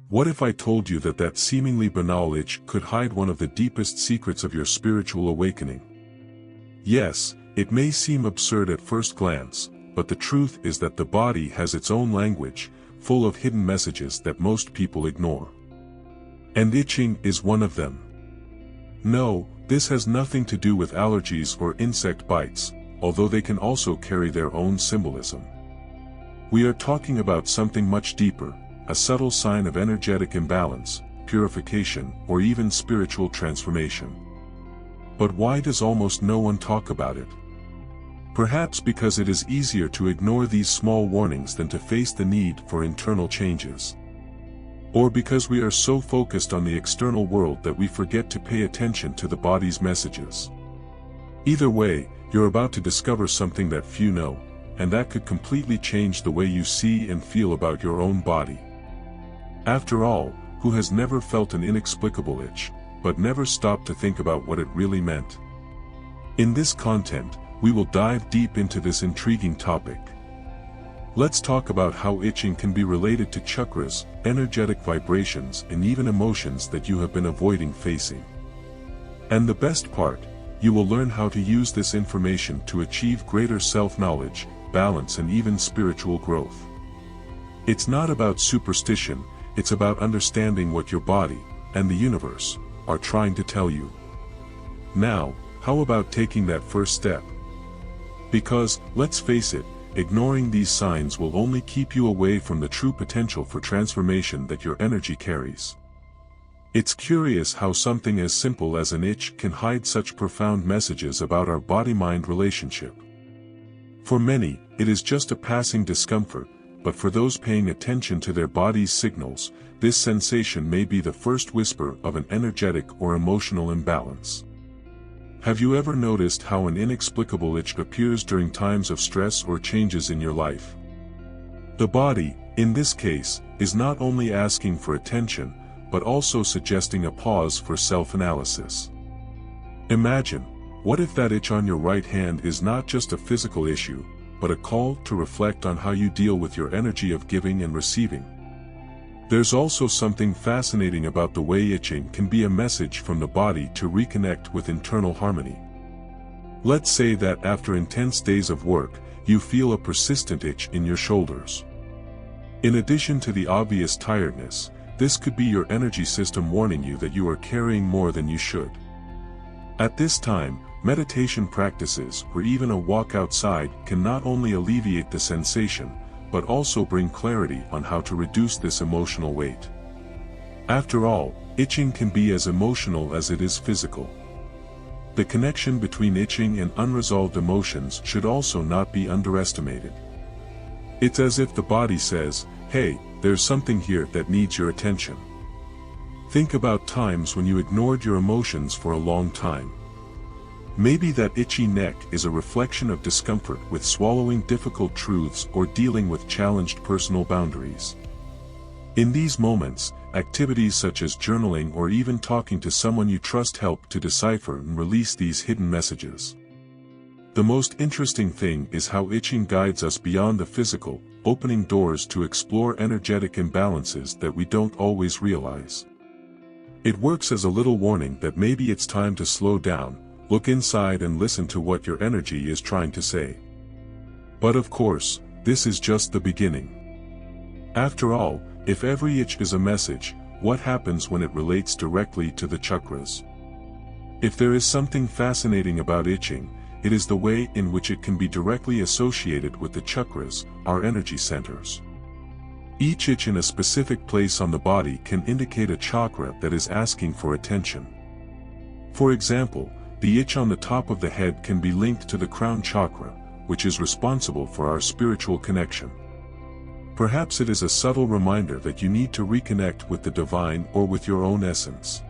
What if I told you that that seemingly banal itch could hide one of the deepest secrets of your spiritual awakening? Yes, it may seem absurd at first glance, but the truth is that the body has its own language, full of hidden messages that most people ignore. And itching is one of them. No, this has nothing to do with allergies or insect bites, although they can also carry their own symbolism. We are talking about something much deeper, a subtle sign of energetic imbalance, purification, or even spiritual transformation. But why does almost no one talk about it? Perhaps because it is easier to ignore these small warnings than to face the need for internal changes. Or because we are so focused on the external world that we forget to pay attention to the body's messages. Either way, you're about to discover something that few know, and that could completely change the way you see and feel about your own body. After all, who has never felt an inexplicable itch, but never stopped to think about what it really meant? In this content, we will dive deep into this intriguing topic. Let's talk about how itching can be related to chakras, energetic vibrations, and even emotions that you have been avoiding facing. And the best part, you will learn how to use this information to achieve greater self-knowledge, balance, and even spiritual growth. It's not about superstition, it's about understanding what your body, and the universe, are trying to tell you. Now, how about taking that first step? Because, let's face it, ignoring these signs will only keep you away from the true potential for transformation that your energy carries. It's curious how something as simple as an itch can hide such profound messages about our body-mind relationship. For many, it is just a passing discomfort, but for those paying attention to their body's signals, this sensation may be the first whisper of an energetic or emotional imbalance. Have you ever noticed how an inexplicable itch appears during times of stress or changes in your life? The body, in this case, is not only asking for attention, but also suggesting a pause for self-analysis. Imagine, what if that itch on your right hand is not just a physical issue, but a call to reflect on how you deal with your energy of giving and receiving? There's also something fascinating about the way itching can be a message from the body to reconnect with internal harmony. Let's say that after intense days of work, you feel a persistent itch in your shoulders. In addition to the obvious tiredness, this could be your energy system warning you that you are carrying more than you should. At this time, meditation practices or even a walk outside can not only alleviate the sensation, but also bring clarity on how to reduce this emotional weight. After all, itching can be as emotional as it is physical. The connection between itching and unresolved emotions should also not be underestimated. It's as if the body says, "Hey, there's something here that needs your attention." Think about times when you ignored your emotions for a long time. Maybe that itchy neck is a reflection of discomfort with swallowing difficult truths or dealing with challenged personal boundaries. In these moments, activities such as journaling or even talking to someone you trust help to decipher and release these hidden messages. The most interesting thing is how itching guides us beyond the physical, opening doors to explore energetic imbalances that we don't always realize. It works as a little warning that maybe it's time to slow down, look inside, and listen to what your energy is trying to say. But of course, this is just the beginning. After all, if every itch is a message, what happens when it relates directly to the chakras? If there is something fascinating about itching, it is the way in which it can be directly associated with the chakras, our energy centers. Each itch in a specific place on the body can indicate a chakra that is asking for attention. For example, the itch on the top of the head can be linked to the crown chakra, which is responsible for our spiritual connection. Perhaps it is a subtle reminder that you need to reconnect with the divine or with your own essence.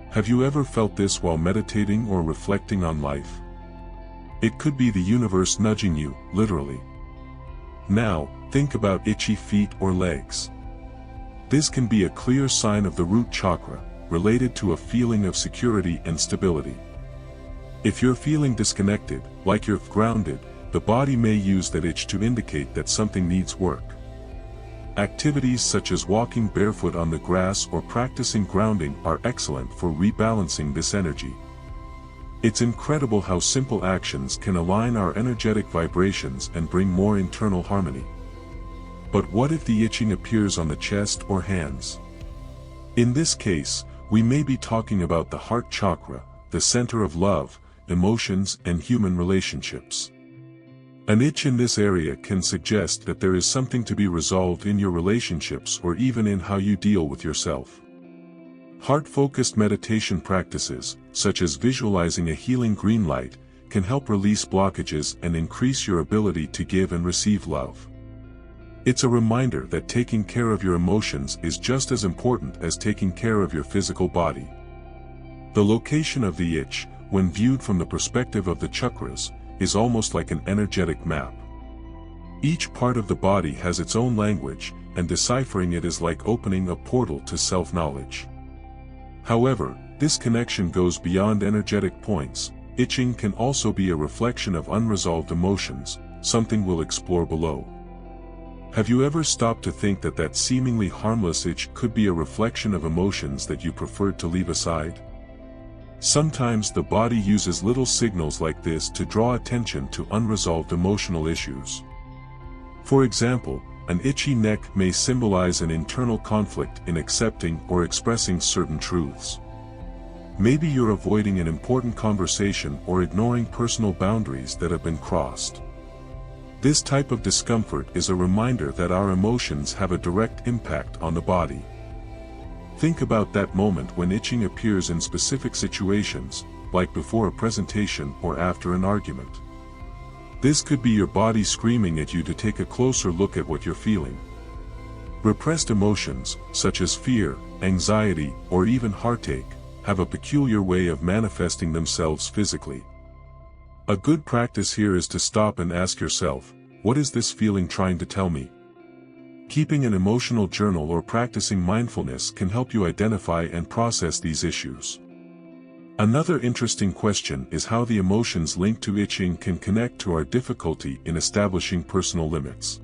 Have you ever felt this while meditating or reflecting on life? It could be the universe nudging you, literally. Now, think about itchy feet or legs. This can be a clear sign of the root chakra, related to a feeling of security and stability. If you're feeling disconnected, like you're grounded, the body may use that itch to indicate that something needs work. Activities such as walking barefoot on the grass or practicing grounding are excellent for rebalancing this energy. It's incredible how simple actions can align our energetic vibrations and bring more internal harmony. But what if the itching appears on the chest or hands? In this case, we may be talking about the heart chakra, the center of love, emotions, and human relationships. An itch in this area can suggest that there is something to be resolved in your relationships or even in how you deal with yourself. Heart-focused meditation practices, such as visualizing a healing green light, can help release blockages and increase your ability to give and receive love. It's a reminder that taking care of your emotions is just as important as taking care of your physical body. The location of the itch, when viewed from the perspective of the chakras, is almost like an energetic map. Each part of the body has its own language, and deciphering it is like opening a portal to self-knowledge. However, this connection goes beyond energetic points. Itching can also be a reflection of unresolved emotions, something we'll explore below. Have you ever stopped to think that that seemingly harmless itch could be a reflection of emotions that you preferred to leave aside? Sometimes the body uses little signals like this to draw attention to unresolved emotional issues. For example, an itchy neck may symbolize an internal conflict in accepting or expressing certain truths. Maybe you're avoiding an important conversation or ignoring personal boundaries that have been crossed. This type of discomfort is a reminder that our emotions have a direct impact on the body. Think about that moment when itching appears in specific situations, like before a presentation or after an argument. This could be your body screaming at you to take a closer look at what you're feeling. Repressed emotions, such as fear, anxiety, or even heartache, have a peculiar way of manifesting themselves physically. A good practice here is to stop and ask yourself, what is this feeling trying to tell me? Keeping an emotional journal or practicing mindfulness can help you identify and process these issues. Another interesting question is how the emotions linked to itching can connect to our difficulty in establishing personal limits.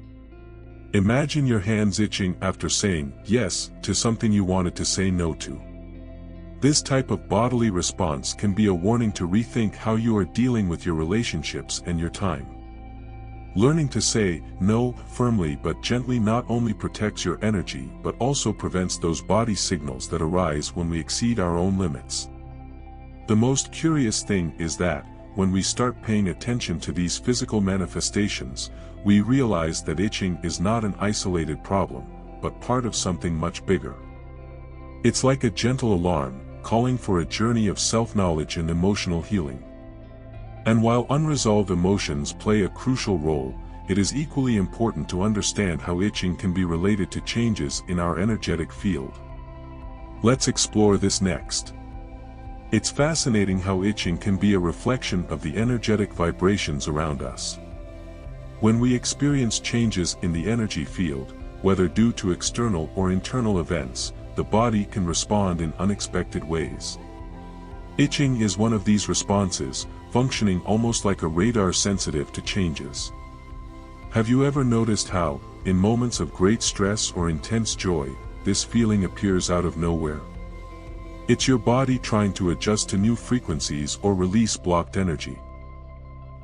Imagine your hands itching after saying yes to something you wanted to say no to. This type of bodily response can be a warning to rethink how you are dealing with your relationships and your time. Learning to say no firmly but gently not only protects your energy but also prevents those body signals that arise when we exceed our own limits. The most curious thing is that, when we start paying attention to these physical manifestations, we realize that itching is not an isolated problem, but part of something much bigger. It's like a gentle alarm, calling for a journey of self-knowledge and emotional healing. And while unresolved emotions play a crucial role, it is equally important to understand how itching can be related to changes in our energetic field. Let's explore this next. It's fascinating how itching can be a reflection of the energetic vibrations around us. When we experience changes in the energy field, whether due to external or internal events, the body can respond in unexpected ways. Itching is one of these responses, functioning almost like a radar sensitive to changes. Have you ever noticed how, in moments of great stress or intense joy, this feeling appears out of nowhere? It's your body trying to adjust to new frequencies or release blocked energy.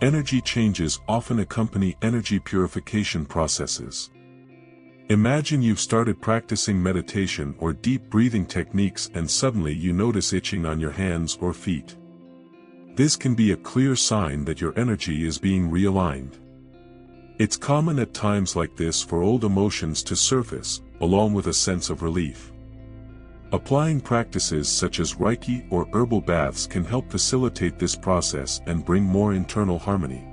Energy changes often accompany energy purification processes. Imagine you've started practicing meditation or deep breathing techniques and suddenly you notice itching on your hands or feet. This can be a clear sign that your energy is being realigned. It's common at times like this for old emotions to surface, along with a sense of relief. Applying practices such as Reiki or herbal baths can help facilitate this process and bring more internal harmony.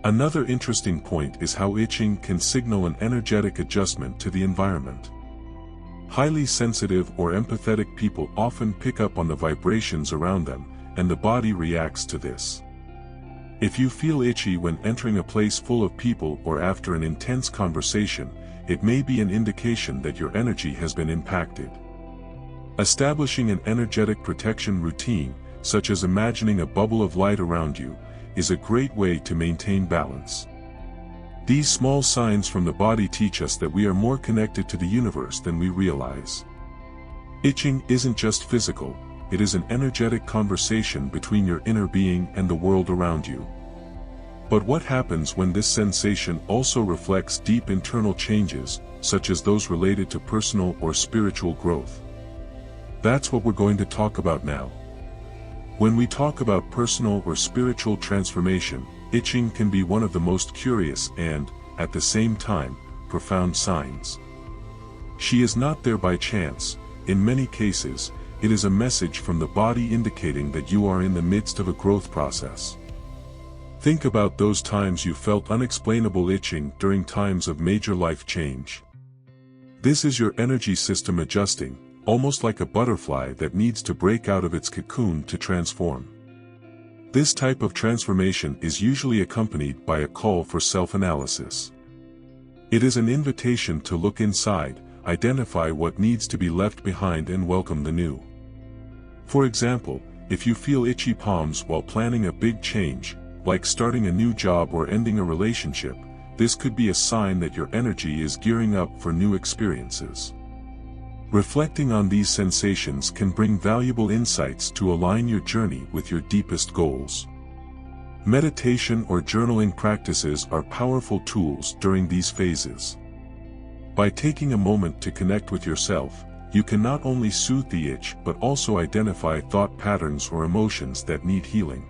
Another interesting point is how itching can signal an energetic adjustment to the environment. Highly sensitive or empathetic people often pick up on the vibrations around them, and the body reacts to this. If you feel itchy when entering a place full of people or after an intense conversation, it may be an indication that your energy has been impacted. Establishing an energetic protection routine, such as imagining a bubble of light around you, is a great way to maintain balance. These small signs from the body teach us that we are more connected to the universe than we realize. Itching isn't just physical, it is an energetic conversation between your inner being and the world around you. But what happens when this sensation also reflects deep internal changes, such as those related to personal or spiritual growth? That's what we're going to talk about now. When we talk about personal or spiritual transformation, itching can be one of the most curious and, at the same time, profound signs. She is not there by chance. In many cases, it is a message from the body indicating that you are in the midst of a growth process. Think about those times you felt unexplainable itching during times of major life change. This is your energy system adjusting, almost like a butterfly that needs to break out of its cocoon to transform. This type of transformation is usually accompanied by a call for self-analysis. It is an invitation to look inside, identify what needs to be left behind and welcome the new. For example, if you feel itchy palms while planning a big change, like starting a new job or ending a relationship, this could be a sign that your energy is gearing up for new experiences. Reflecting on these sensations can bring valuable insights to align your journey with your deepest goals. Meditation or journaling practices are powerful tools during these phases. By taking a moment to connect with yourself, you can not only soothe the itch but also identify thought patterns or emotions that need healing.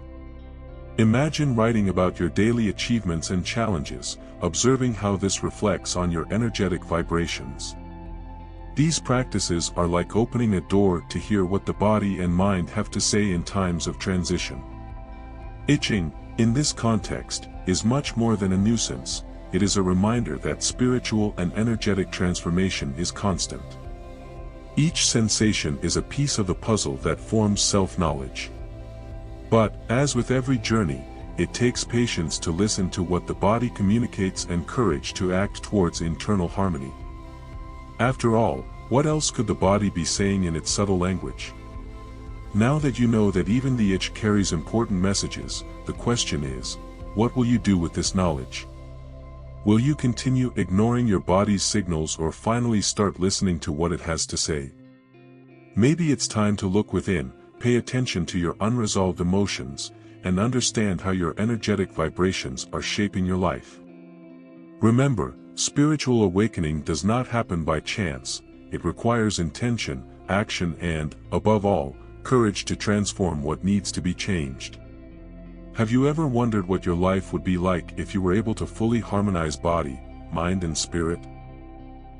Imagine writing about your daily achievements and challenges, observing how this reflects on your energetic vibrations. These practices are like opening a door to hear what the body and mind have to say in times of transition. Itching, in this context, is much more than a nuisance. It is a reminder that spiritual and energetic transformation is constant. Each sensation is a piece of the puzzle that forms self-knowledge. But, as with every journey, it takes patience to listen to what the body communicates and courage to act towards internal harmony. After all, what else could the body be saying in its subtle language? Now that you know that even the itch carries important messages, the question is, what will you do with this knowledge? Will you continue ignoring your body's signals or finally start listening to what it has to say? Maybe it's time to look within, pay attention to your unresolved emotions, and understand how your energetic vibrations are shaping your life. Remember, spiritual awakening does not happen by chance. It requires intention, action and, above all, courage to transform what needs to be changed. Have you ever wondered what your life would be like if you were able to fully harmonize body, mind and spirit?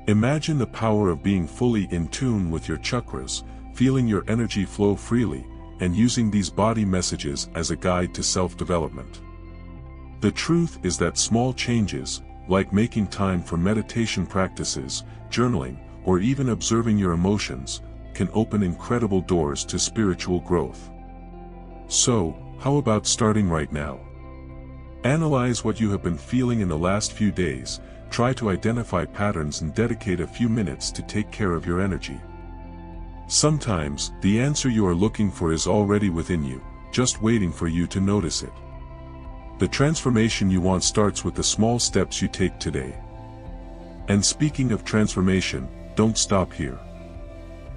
Imagine the power of being fully in tune with your chakras, feeling your energy flow freely, and using these body messages as a guide to self-development. The truth is that small changes, like making time for meditation practices, journaling, or even observing your emotions, can open incredible doors to spiritual growth. So, how about starting right now? Analyze what you have been feeling in the last few days, try to identify patterns and dedicate a few minutes to take care of your energy. Sometimes, the answer you are looking for is already within you, just waiting for you to notice it. The transformation you want starts with the small steps you take today. And speaking of transformation, don't stop here.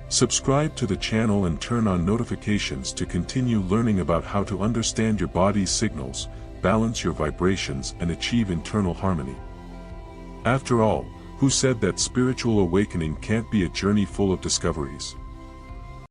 Subscribe to the channel and turn on notifications to continue learning about how to understand your body's signals, balance your vibrations and achieve internal harmony. After all, who said that spiritual awakening can't be a journey full of discoveries?